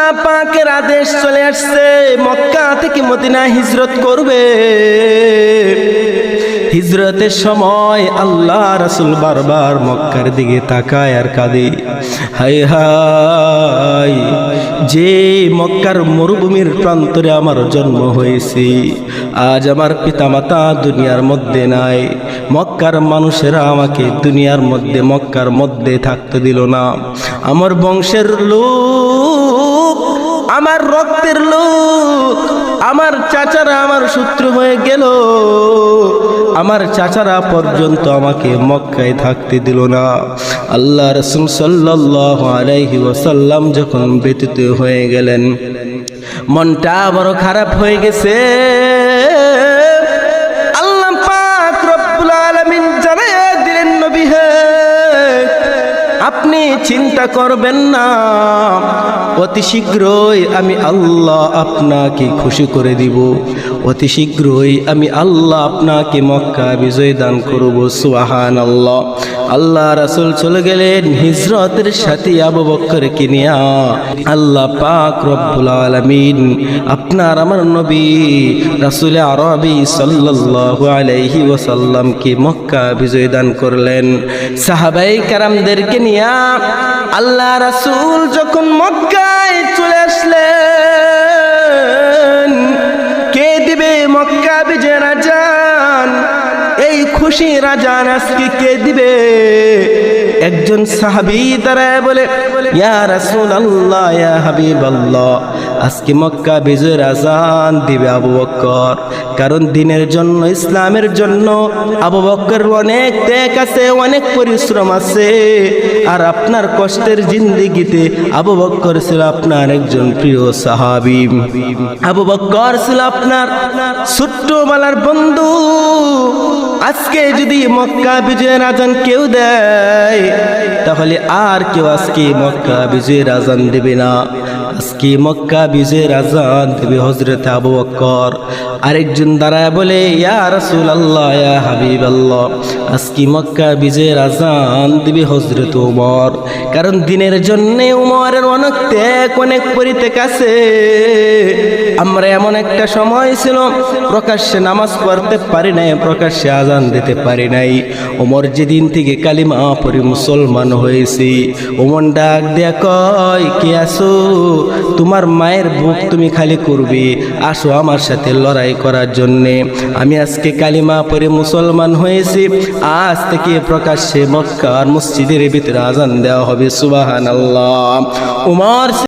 আল্লাহ পাকের আদেশ চলে আসছে মক্কা থেকে মদিনা হিজরত করবে। হিজরতের সময় আল্লাহ রাসূল বারবার মক্কার দিকে তাকায় আর কাঁদে, হায় হায়, যে মক্কার মরুভূমির প্রান্তরে আমার জন্ম হয়েছে, আজ আমার পিতামাতা দুনিয়ার মধ্যে নাই। মক্কার মানুষেরা আমাকে দুনিয়ার মধ্যে মক্কার মধ্যে থাকতে দিল না। আমার বংশের লোক, আমার রক্তের লোক, আমার চাচারা আমার শত্রু হয়ে গেল। আমার চাচারা পর্যন্ত আমাকে মক্কায় থাকতে দিল না। আল্লাহ রাসূল সাল্লাল্লাহু আলাইহি ওয়াসাল্লাম যখন ব্যথিত হয়ে গেলেন, মনটা বড় খারাপ হয়ে গেছে। আল্লাহ পাক রব্বুল আলামিন জানিয়ে দিলেন, নবী হে, আপনি চিন্তা করবেন না, অতি শীঘ্রই আমি আল্লাহ আপনাকে খুশি করে দিব। অতি শীঘ্রই আমি আল্লাহ আপনাকে মক্কা বিজয় দান করব। সুবহানাল্লাহ। আল্লাহ রাসূল চলে গেলেন হিজরতের সাথী আবু বকরকে নিয়ে। আল্লাহ পাক রব্বুল আলামিন আপনার আমার নবী রাসূল আরবি সাল্লাল্লাহু আলাইহি ওয়াসাল্লামকে মক্কা বিজয় দান করলেন। সাহাবায়ে কেরামদেরকে নিয়ে আল্লাহ রাসূল যখন মক্কায় চলে আসলেন, কে দিবে মক্কা বিজয়ের আজান? এই খুশির আজান আজকে কে দিবে? একজন সাহাবী দাঁড়ায় বলে, ইয়া রাসূলুল্লাহ, ইয়া হাবিবাল্লাহ, আজকে মক্কা বিজয়ের আজান দিবে আবু বকর। কারণ দিনের জন্য, ইসলামের জন্য আবু বকর অনেক ত্যাগ আছে, অনেক পরিশ্রম আছে। আর আপনার কষ্টের জিন্দেগিতে আবু বকর ছিল আপনার একজন প্রিয় সাহাবী। আবু বকর ছিল আপনার ছোট্টবেলার বন্ধু। আজকে যদি মক্কা বিজয়ের আজান কেউ দেয়, তাহলে আর কেউ আজকে মক্কা বিজয়ের আজান দেবে না। আজকে মক্কা বিজয়ের আজান দেবে হযরত আবু বকর। আরেকজন দাঁড়ায় বলে, ইয়া রাসূলুল্লাহ, ইয়া হাবিবাল্লাহ, আজকে মক্কা বিজয়ের আজান দিবে হযরত ওমর। কারণ দিনের জন্য ওমরের অনেক ত্যাগ, অনেক পরিত্যাগ আছে। আমরা এমন একটা সময় ছিল প্রকাশ্যে নামাজ পড়তে পারি নাই, প্রকাশ্যে আজান দিতে পারি নাই। ওমর যেদিন থেকে কালিমা পড়ে মুসলমান হয়েছে, ওমর ডাক দেয়া কয়, কে আসো? তোমার মায়ের বুক তুমি খালি করবে, আসো আমার সাথে লড়াই করার জন্যে। আমি আজকে কালিমা পড়ে মুসলমান হয়েছি, আজ থেকে প্রকাশ্যে মক্কার মসজিদের ভিতরে আজান দেওয়া হবে। সুবহানাল্লাহ। ওমর